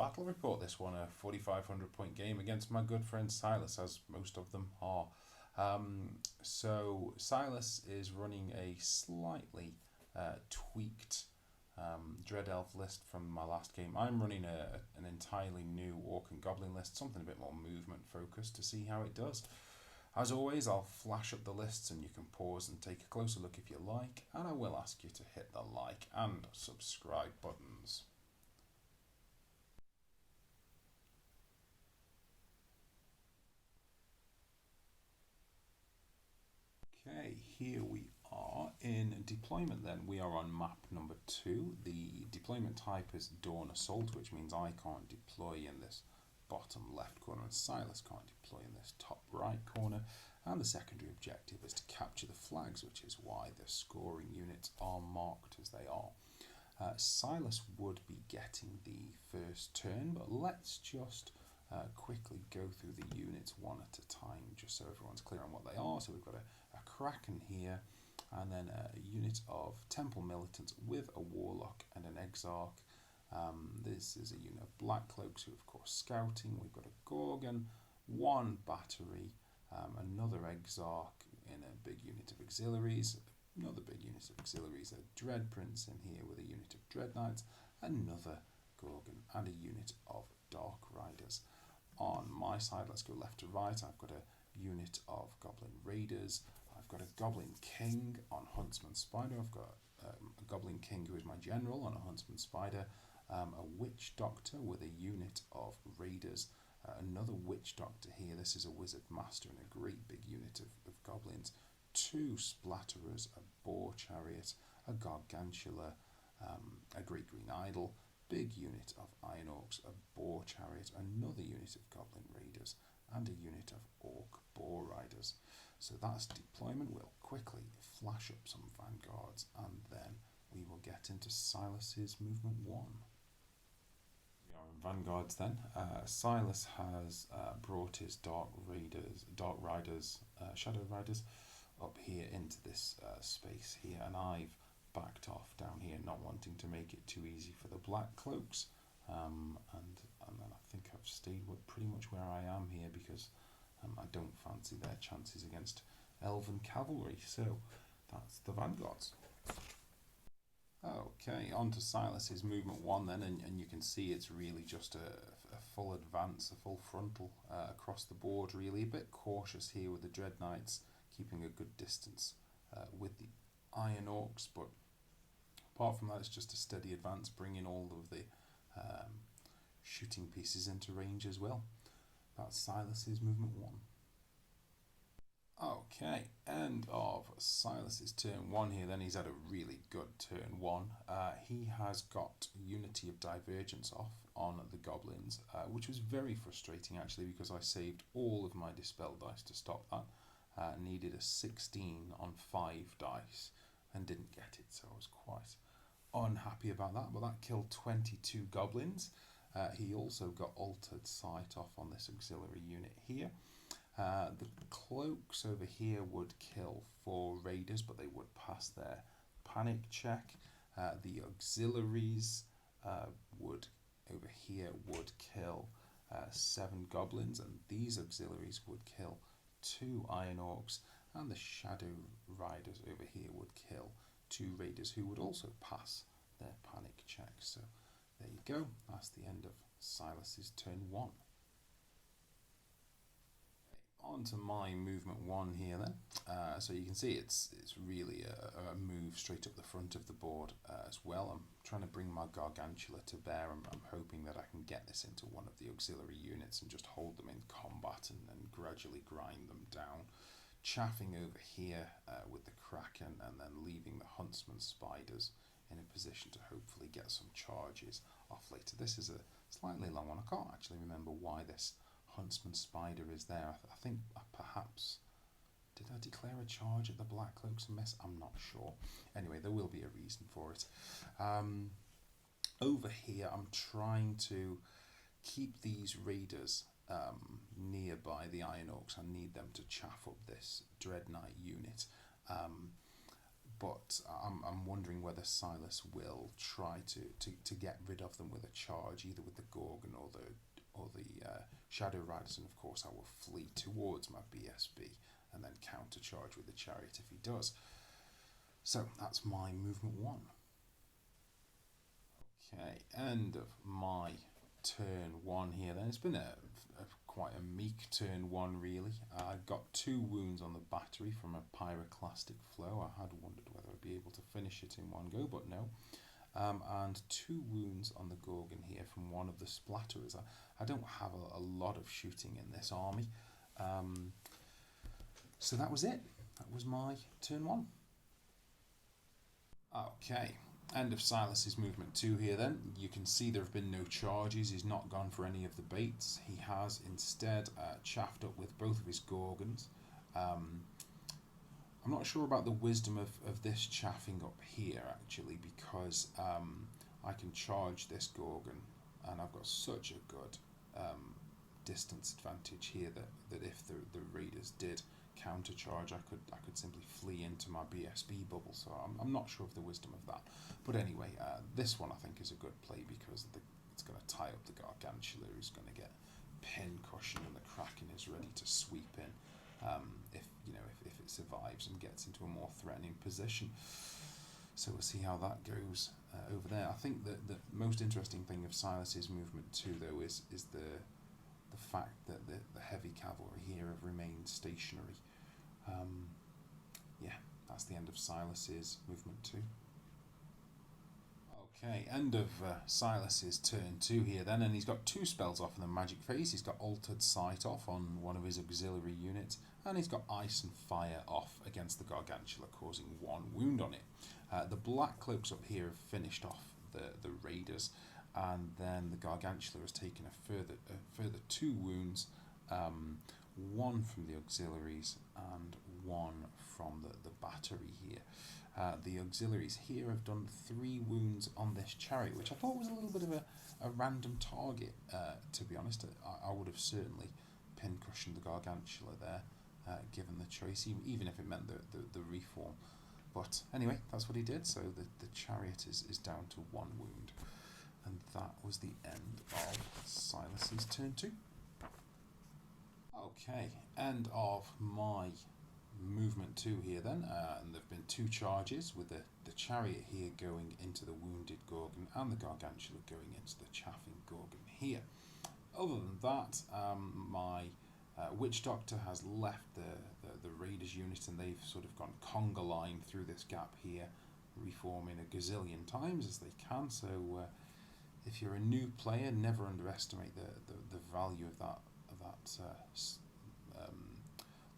battle report, this one, a 4,500 point game against my good friend Silas, as most of them are. So Silas is running a slightly tweaked Dread Elf list from my last game. I'm running an entirely new Orc and Goblin list, something a bit more movement focused, to see how it does. As always, I'll flash up the lists and you can pause and take a closer look if you like, and I will ask you to hit the like and subscribe buttons. Okay, here we are in deployment then. We are on map number 2. The deployment type is Dawn Assault, which means I can't deploy in this bottom left corner and Silas can't deploy in this top right corner. And the secondary objective is to capture the flags, which is why the scoring units are marked as they are. Silas would be getting the first turn, but let's just quickly go through the units one at a time, just so everyone's clear on what they are. So we've got a Kraken here, and then a unit of Temple Militants with a Warlock and an Exarch. This is a unit of Black Cloaks, who of course scouting. We've got a Gorgon, one battery, another Exarch in a big unit of auxiliaries, another big unit of auxiliaries, a Dread Prince in here with a unit of Dread Knights, another Gorgon, and a unit of Dark Riders. On my side, let's go left to right. I've got a unit of Goblin Raiders. I've got a Goblin King on Huntsman Spider. I've got a Goblin King who is my general on a Huntsman Spider. A Witch Doctor with a unit of Raiders. Another Witch Doctor here. This is a Wizard Master and a great big unit of Goblins. 2 Splatterers, a Boar Chariot, a Gargantula, a Great Green Idol, big unit of Iron Orcs, a Boar Chariot, another unit of Goblin Raiders, and a unit of Orc Boar Riders. So that's deployment. We'll quickly flash up some vanguards and then we will get into Silas's movement 1. We are in vanguards then. Silas has brought his Dark Riders, Shadow Riders up here into this space here, and I've backed off down here, not wanting to make it too easy for the Black Cloaks, and then I think I've stayed pretty much where I am here because I don't fancy their chances against Elven Cavalry. So that's the vanguards. Okay, on to Silas's movement 1 then, and you can see it's really just a full advance, a full frontal across the board really. A bit cautious here with the Dread Knights, keeping a good distance with the Iron Orcs, but apart from that it's just a steady advance, bringing all of the shooting pieces into range as well. That's Silas's movement 1. Okay, end of Silas's turn 1 here then. He's had a really good turn 1. He has got Unity of Divergence off on the Goblins, which was very frustrating actually because I saved all of my Dispel dice to stop that. Needed a 16 on 5 dice and didn't get it, so I was quite unhappy about that, but that killed 22 Goblins. He also got Altered Sight off on this auxiliary unit here. The Cloaks over here would kill 4 Raiders, but they would pass their panic check. The auxiliaries would kill 7 Goblins, and these auxiliaries would kill 2 Iron Orcs, and the Shadow Riders over here would kill 2 Raiders who would also pass their panic check. So there you go, that's the end of Silas's turn 1. On to my movement 1 here then. So you can see it's really a move straight up the front of the board as well. I'm trying to bring my Gargantula to bear. I'm hoping that I can get this into one of the auxiliary units and just hold them in combat and then gradually grind them down. Chaffing over here with the Kraken and then leaving the Huntsman Spiders in a position to hopefully get some charges off later. This is a slightly long one. I can't actually remember why this Huntsman Spider is there. I think perhaps, did I declare a charge at the Black Cloaks and miss? I'm not sure. Anyway, there will be a reason for it. Over here, I'm trying to keep these Raiders nearby the Iron Orcs. I need them to chaff up this Dread Knight unit. but I'm wondering whether Silas will try to get rid of them with a charge, either with the Gorgon or the Shadow Riders, and of course I will flee towards my BSB and then countercharge with the Chariot if he does. So that's my movement 1. Okay, end of my turn 1 here then. It's been a quite a meek turn 1 really. I got 2 wounds on the battery from a pyroclastic flow. I had wondered whether I'd be able to finish it in one go, but no. And 2 wounds on the Gorgon here from one of the splatterers. I don't have a lot of shooting in this army. So that was it. That was my turn 1. Okay, end of Silas's movement 2 here then. You can see there have been no charges. He's not gone for any of the baits. He has instead chaffed up with both of his Gorgons. I'm not sure about the wisdom of this chaffing up here actually, because I can charge this Gorgon and I've got such a good distance advantage here that if the raiders did countercharge, I could simply flee into my BSB bubble. So I'm not sure of the wisdom of that. But anyway, this one I think is a good play because it's going to tie up the Gargantula, who's going to get pin cushion, and the Kraken is ready to sweep in if it survives and gets into a more threatening position. So we'll see how that goes over there. I think that the most interesting thing of Silas's movement 2 though is the fact that the heavy cavalry here have remained stationary. Yeah, that's the end of Silas's movement 2. Okay, end of Silas's turn 2 here then, and he's got 2 spells off in the magic phase. He's got Altered Sight off on one of his auxiliary units, and he's got Ice and Fire off against the Gargantula, causing 1 wound on it. The Black Cloaks up here have finished off the raiders, and then the Gargantula has taken a further 2 wounds, 1 from the auxiliaries and 1 from the battery here. The auxiliaries here have done 3 wounds on this chariot, which I thought was a little bit of a random target, to be honest. I would have certainly pin-cushioned the Gargantula there, given the choice, even if it meant the reform. But anyway, that's what he did, so the chariot is down to 1 wound. And that was the end of Silas's turn 2. Okay, end of my movement 2 here then, and there have been 2 charges with the chariot here going into the wounded Gorgon and the Gargantula going into the chaffing Gorgon here. Other than that, my Witch Doctor has left the Raiders unit, and they've sort of gone conga line through this gap here, reforming a gazillion times as they can. So if you're a new player, never underestimate the value of that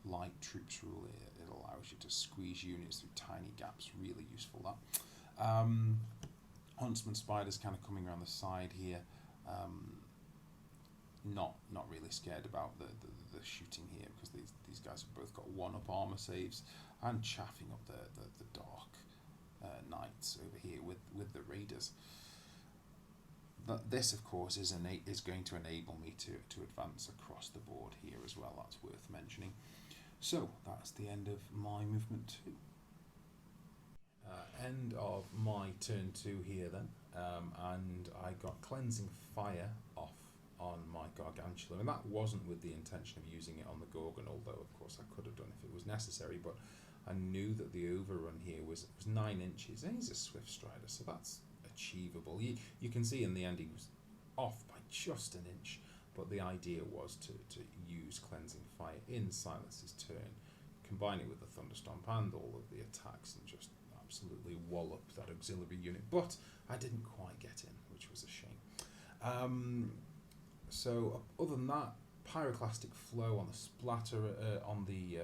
light troops rule. It allows you to squeeze units through tiny gaps. Really useful that. Huntsman Spiders kind of coming around the side here. Not really scared about the shooting here, because these guys have both got 1-up armor saves, and chaffing up the Dark Knights over here with the Raiders. This, of course, is going to enable me to advance across the board here as well. That's worth mentioning. So that's the end of my movement 2. End of my turn 2 here then, and I got Cleansing Fire off on my Gargantula, and that wasn't with the intention of using it on the Gorgon, although of course I could have done if it was necessary, but I knew that the overrun here was 9 inches, and he's a Swift Strider, so that's achievable. You can see in the end he was off by just an inch, but the idea was to use Cleansing Fire in Silas's turn, combine it with the Thunderstomp and all of the attacks, and just absolutely wallop that auxiliary unit. But I didn't quite get in, which was a shame. So other than that, Pyroclastic Flow on the splatter on the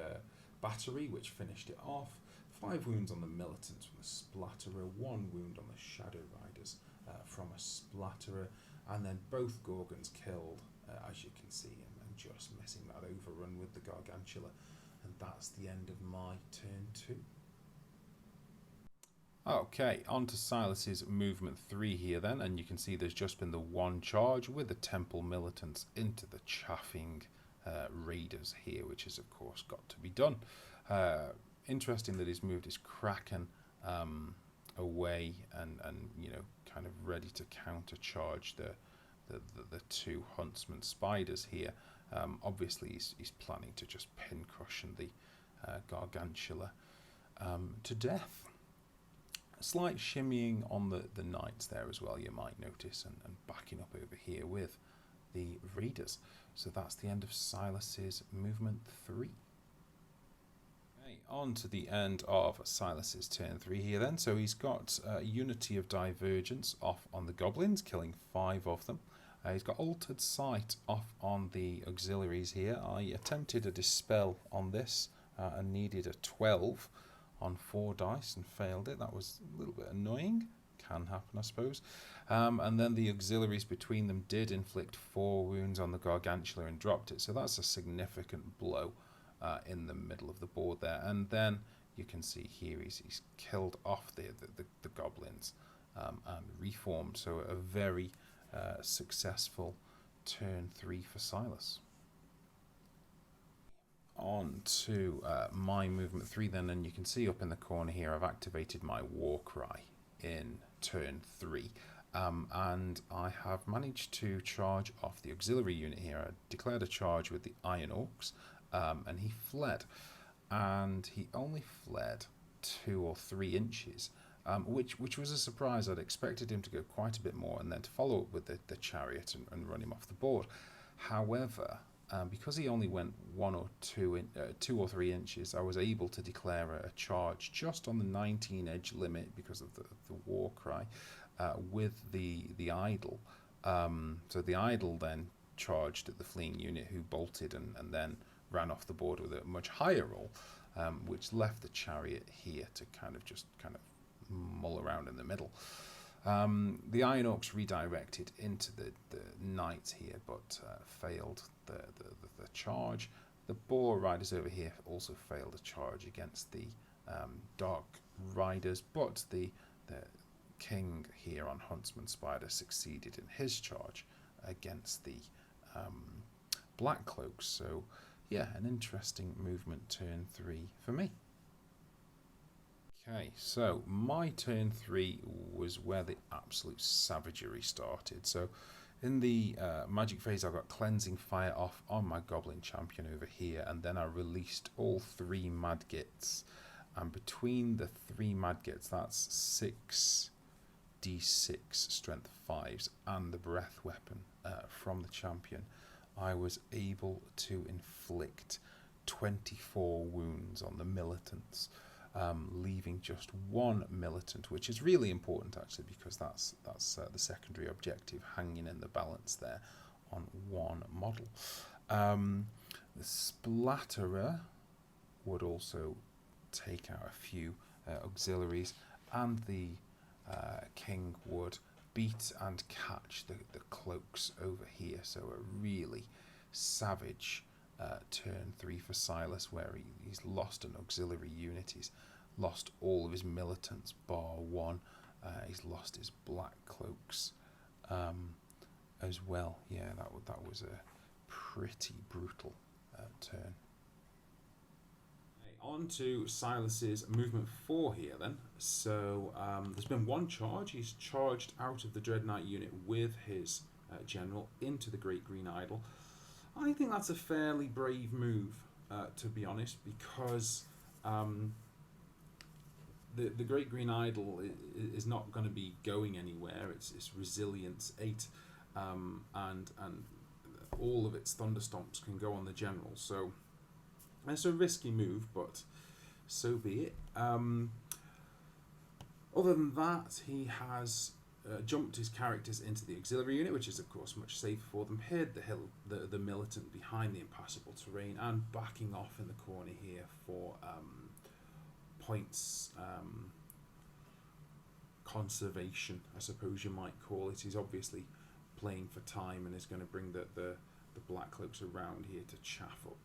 battery, which finished it off. 5 wounds on the Militants from the Splatterer, 1 wound on the Shadow Riders from a Splatterer, and then both Gorgons killed, as you can see, and just missing that overrun with the Gargantula. And that's the end of my turn 2. Okay, on to Silas's movement 3 here then, and you can see there's just been the 1 charge with the Temple Militants into the chaffing Raiders here, which has of course got to be done. Interesting that he's moved his Kraken away and kind of ready to countercharge the two huntsman spiders here. Obviously, he's planning to just pin cushion the gargantula to death. A slight shimmying on the knights there as well, you might notice, and backing up over here with the raiders. So that's the end of Silas's movement 3. Okay, on to the end of Silas's turn 3 here then. So he's got Unity of Divergence off on the goblins, killing 5 of them. He's got Altered Sight off on the auxiliaries here. I attempted a Dispel on this and needed a 12 on 4 dice and failed it. That was a little bit annoying. Can happen, I suppose. And then the auxiliaries between them did inflict 4 wounds on the gargantula and dropped it. So that's a significant blow in the middle of the board there. And then you can see here he's killed off the goblins and reformed. So a very successful turn 3 for Silas. On to my movement 3 then, and you can see up in the corner here I've activated my war cry in turn 3, and I have managed to charge off the auxiliary unit here. I declared a charge with the Iron Orcs, and he fled, and he only fled 2 or 3 inches, which was a surprise. I'd expected him to go quite a bit more and then to follow up with the chariot and run him off the board. However, because he only went 1 or 2 or 3 inches, I was able to declare a charge just on the 19 edge limit because of the war cry with the idol. So the idol then charged at the fleeing unit, who bolted and then ran off the board with a much higher roll, which left the chariot here to kind of mull around in the middle. The Iron Orcs redirected into the knights here, but failed the charge. The Boar Riders over here also failed a charge against the Dark Riders, but the King here on Huntsman Spider succeeded in his charge against the Black Cloaks. So yeah, an interesting movement turn 3 for me. Okay, so my turn 3 was where the absolute savagery started. So in the magic phase, I got Cleansing Fire off on my Goblin Champion over here, and then I released all 3 Madgits. And between the 3 Madgits, that's 6d6 strength 5s and the breath weapon from the champion, I was able to inflict 24 wounds on the militants. Leaving just 1 militant, which is really important actually, because that's the secondary objective hanging in the balance there on 1 model. The Splatterer would also take out a few auxiliaries, and the King would beat and catch the cloaks over here. So a really savage turn 3 for Silas, where he's lost an auxiliary unit, he's lost all of his militants bar 1, he's lost his black cloaks as well. Yeah, that was a pretty brutal turn. On to Silas's movement 4 here then. So there's been 1 charge. He's charged out of the Dread Knight unit with his general into the Great Green Idol. I think that's a fairly brave move, to be honest, because the Great Green Idol is not going to be going anywhere. It's resilience 8, and all of its thunderstomps can go on the general. So it's a risky move, but so be it. Other than that, he has jumped his characters into the auxiliary unit, which is of course much safer for them, hid the militant behind the impassable terrain, and backing off in the corner here for points conservation, I suppose you might call it. He's obviously playing for time and is going to bring the Black Cloaks around here to chaff up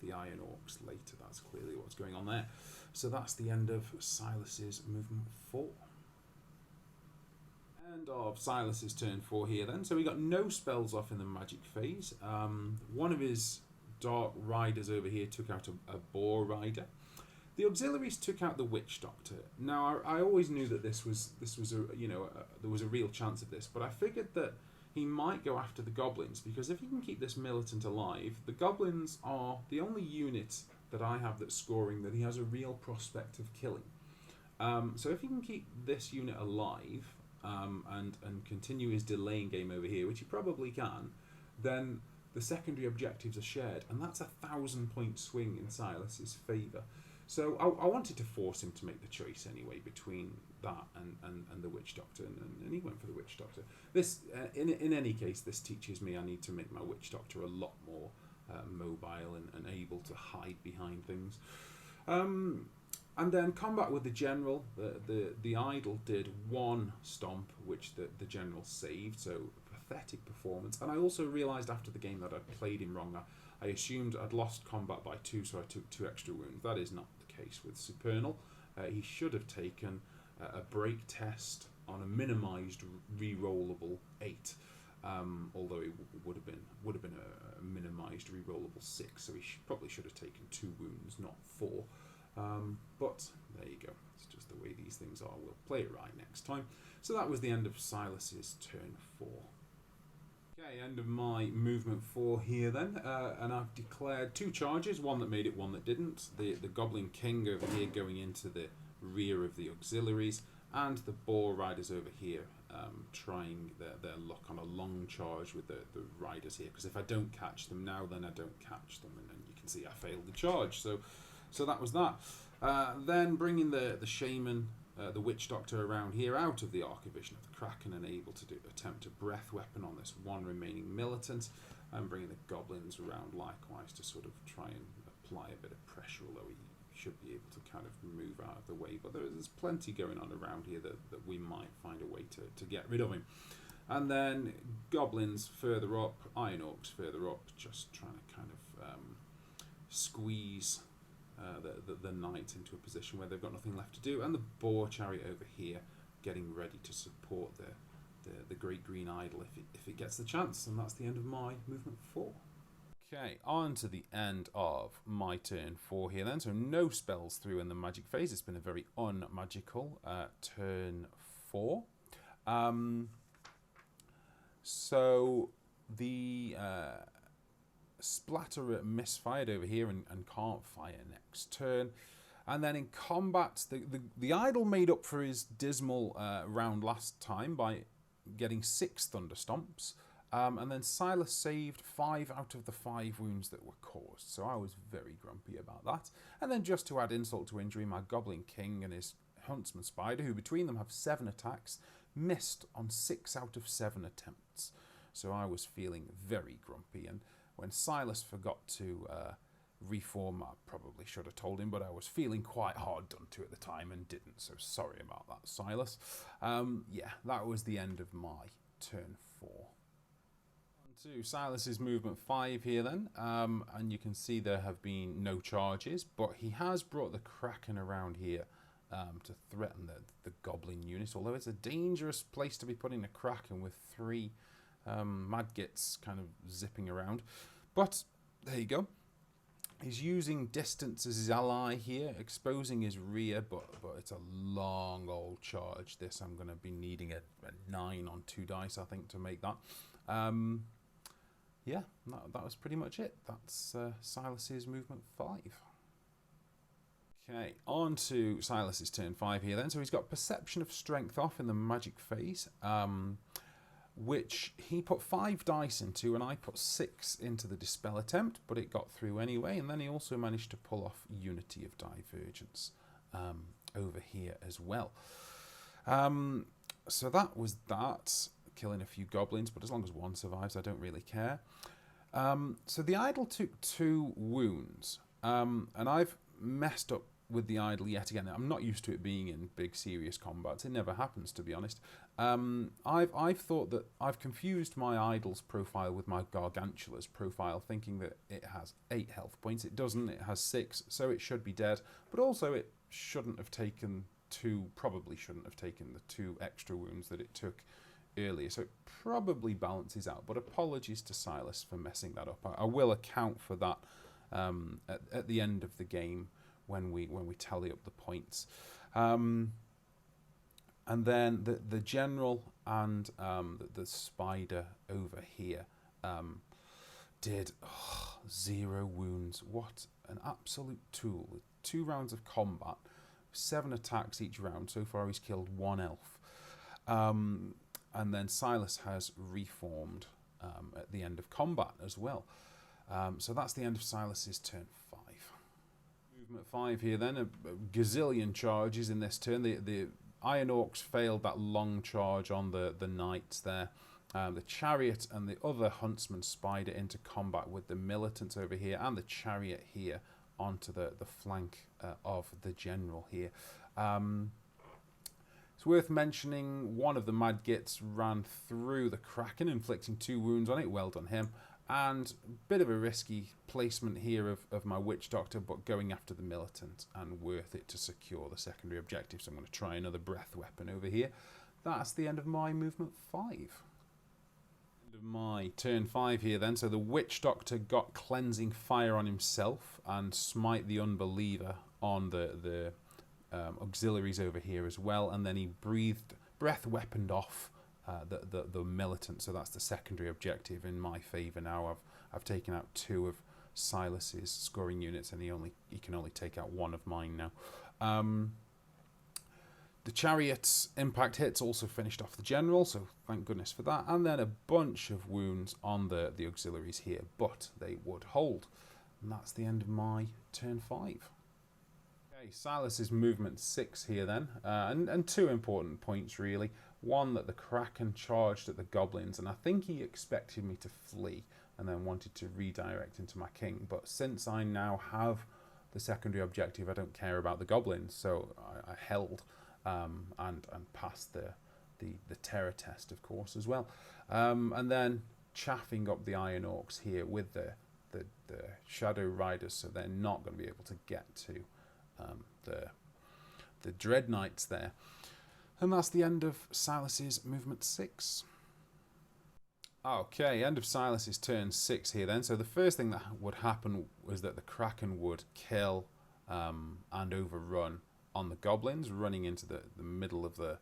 the Iron Orcs later. That's clearly what's going on there. So that's the end of Silas's movement 4. End of Silas's turn 4 here then. So we got no spells off in the magic phase. One of his Dark Riders over here took out a Boar Rider. The auxiliaries took out the Witch Doctor. Now I always knew that this was a there was a real chance of this, but I figured that he might go after the goblins, because if he can keep this militant alive, the goblins are the only unit that I have that's scoring that he has a real prospect of killing. So if he can keep this unit alive and continue his delaying game over here, which he probably can, then the secondary objectives are shared, and that's a 1,000-point swing in Silas's favour. So I wanted to force him to make the choice anyway between that and the Witch Doctor, and he went for the Witch Doctor. This, in any case, this teaches me I need to make my Witch Doctor a lot more mobile and able to hide behind things. And then combat with the General. The Idol did one stomp, which the General saved, so pathetic performance. And I also realised after the game that I'd played him wrong. I assumed I'd lost combat by 2, so I took 2 extra wounds. That is not the case with Supernal. He should have taken a break test on a minimised rerollable 8, although it would have been a minimised rerollable 6. So he probably should have taken 2 wounds, not 4. But there you go. It's just the way these things are. We'll play it right next time. So that was the end of Silas's turn 4. Okay, end of my movement 4 here then, and I've declared 2 charges, one that made it, one that didn't. The Goblin King over here going into the rear of the auxiliaries, and the Boar Riders over here trying their luck on a long charge with the riders here, because if I don't catch them now, then I don't catch them, and then you can see I failed the charge. So that was that. Then bringing the Shaman, the Witch Doctor around here out of the Archivision of the Kraken, and able to attempt a breath weapon on this one remaining militant, and bringing the goblins around likewise to sort of try and apply a bit of pressure, although he should be able to kind of move out of the way. But there's plenty going on around here that we might find a way to get rid of him. And then goblins further up, Iron Orcs further up, just trying to kind of squeeze the knight into a position where they've got nothing left to do, and the Boar Chariot over here getting ready to support the Great Green Idol if it gets the chance. And that's the end of my movement 4. Okay, on to the end of my turn 4 here then. So no spells through in the magic phase. It's been a very unmagical turn 4. So the Splatterer misfired over here and can't fire next turn. And then in combat, the Idol made up for his dismal round last time by getting 6 Thunder Stomps. And then Silas saved 5 out of the 5 wounds that were caused. So I was very grumpy about that. And then just to add insult to injury, my Goblin King and his Huntsman Spider, who between them have 7 attacks, missed on 6 out of 7 attempts. So I was feeling very grumpy. And when Silas forgot to reform, I probably should have told him, but I was feeling quite hard done to at the time and didn't. So sorry about that, Silas. Yeah, that was the end of my turn 4. To Silas's movement 5 here then, and you can see there have been no charges, but he has brought the Kraken around here to threaten the Goblin unit, although it's a dangerous place to be putting a Kraken with 3 Madgits kind of zipping around. But there you go. He's using distance as his ally here, exposing his rear, but it's a long old charge. This, I'm going to be needing a 9 on 2 dice, I think, to make that. Yeah, that was pretty much it. That's Silas's movement 5. Okay, on to Silas's turn 5 here then. So he's got Perception of Strength off in the magic phase, which he put 5 dice into, and I put 6 into the Dispel attempt, but it got through anyway. And then he also managed to pull off Unity of Divergence over here as well. So that was that. Killing a few goblins, but as long as one survives, I don't really care. So the Idol took 2 wounds, and I've messed up with the Idol yet again. I'm not used to it being in big serious combats. It never happens, to be honest. I've thought that I've confused my Idol's profile with my Gargantula's profile, thinking that it has 8 health points. It doesn't. It has 6, so it should be dead. But also, it shouldn't have taken 2. Probably shouldn't have taken the 2 extra wounds that it took earlier, so it probably balances out, but apologies to Silas for messing that up. I will account for that at the end of the game when we tally up the points. And then the general and the spider over here did 0 wounds. What an absolute tool. 2 rounds of combat, 7 attacks each round. So far he's killed 1 elf. And then Silas has reformed at the end of combat as well. So that's the end of Silas's turn 5. Movement 5 here then, a gazillion charges in this turn. The Iron Orcs failed that long charge on the knights there. The chariot and the other huntsman spider into combat with the militants over here, and the chariot here onto the flank of the general here. It's worth mentioning one of the Mad Gits ran through the Kraken, inflicting 2 wounds on it. Well done him. And a bit of a risky placement here of my Witch Doctor, but going after the militant and worth it to secure the secondary objective. So I'm going to try another breath weapon over here. That's the end of my movement 5. End of my turn 5 here then. So the Witch Doctor got Cleansing Fire on himself and Smite the Unbeliever on the auxiliaries over here as well, and then he breath weaponed off the militant. So that's the secondary objective in my favour now. I've taken out 2 of Silas's scoring units, and he can only take out 1 of mine now. The chariot's impact hits also finished off the general, so thank goodness for that. And then a bunch of wounds on the auxiliaries here, but they would hold. And that's the end of my turn 5. Okay, Silas's movement 6 here then, and 2 important points really. One, that the Kraken charged at the goblins, and I think he expected me to flee and then wanted to redirect into my king. But since I now have the secondary objective, I don't care about the goblins, so I held and passed the terror test, of course, as well. And then chaffing up the Iron Orcs here with the Shadow Riders, so they're not going to be able to get to the Dread Knights there. And that's the end of Silas's movement 6. Okay, end of Silas's turn 6 here then. So the first thing that would happen was that the Kraken would kill and overrun on the goblins, running into the middle of the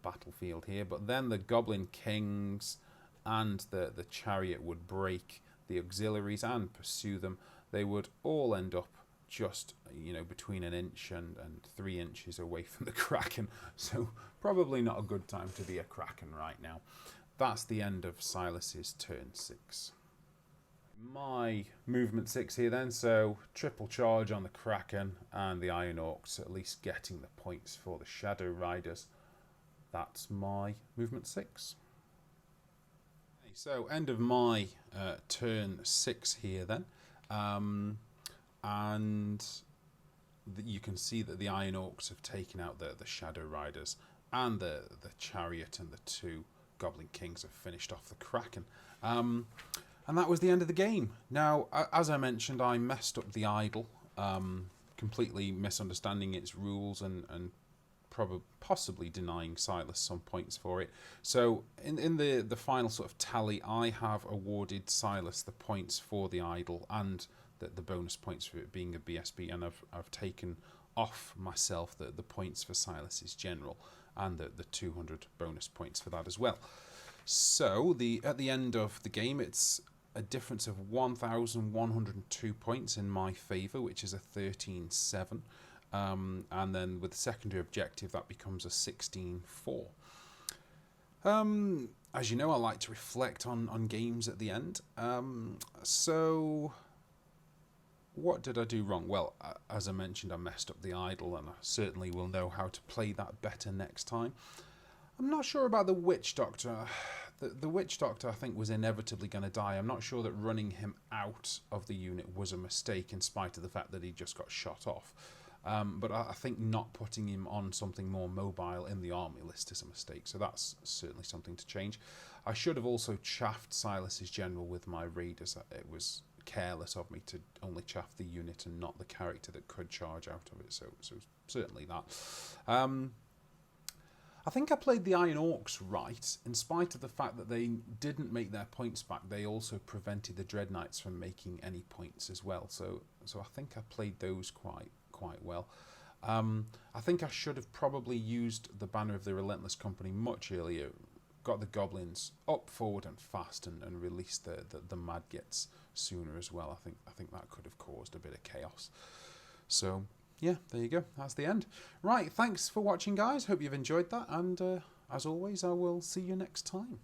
battlefield here. But then the Goblin Kings and the chariot would break the auxiliaries and pursue them. They would all end up just, between 1 inch and 3 inches away from the Kraken. So probably not a good time to be a Kraken right now. That's the end of Silas's turn 6. My movement 6 here then, so triple charge on the Kraken and the Iron Orcs, at least getting the points for the Shadow Riders. That's my movement 6. Okay, so end of my turn 6 here then. And you can see that the Iron Orcs have taken out the Shadow Riders, and the chariot and the 2 Goblin Kings have finished off the Kraken. And that was the end of the game. Now, as I mentioned, I messed up the idol, completely misunderstanding its rules and possibly denying Silas some points for it. So in the final sort of tally, I have awarded Silas the points for the idol and the bonus points for it being a BSB, and I've taken off myself the points for Silas's general and the 200 bonus points for that as well. So at the end of the game, it's a difference of 1,102 points in my favour, which is a 13-7. And then with the secondary objective, that becomes a 16-4. As you know, I like to reflect on games at the end. So what did I do wrong? Well, as I mentioned, I messed up the idol, and I certainly will know how to play that better next time. I'm not sure about the Witch Doctor. The Witch Doctor, I think, was inevitably going to die. I'm not sure that running him out of the unit was a mistake, in spite of the fact that he just got shot off. But I think not putting him on something more mobile in the army list is a mistake, so that's certainly something to change. I should have also chaffed Silas's general with my raiders. It was careless of me to only chaff the unit and not the character that could charge out of it, so certainly that. I think I played the Iron Orcs right. In spite of the fact that they didn't make their points back, they also prevented the Dread Knights from making any points as well. So I think I played those quite quite well. I think I should have probably used the Banner of the Relentless Company much earlier. Got the goblins up, forward, and fast, and released the mad gets sooner as well. I think that could have caused a bit of chaos. So yeah, there you go. That's the end. Right, thanks for watching, guys. Hope you've enjoyed that, and as always, I will see you next time.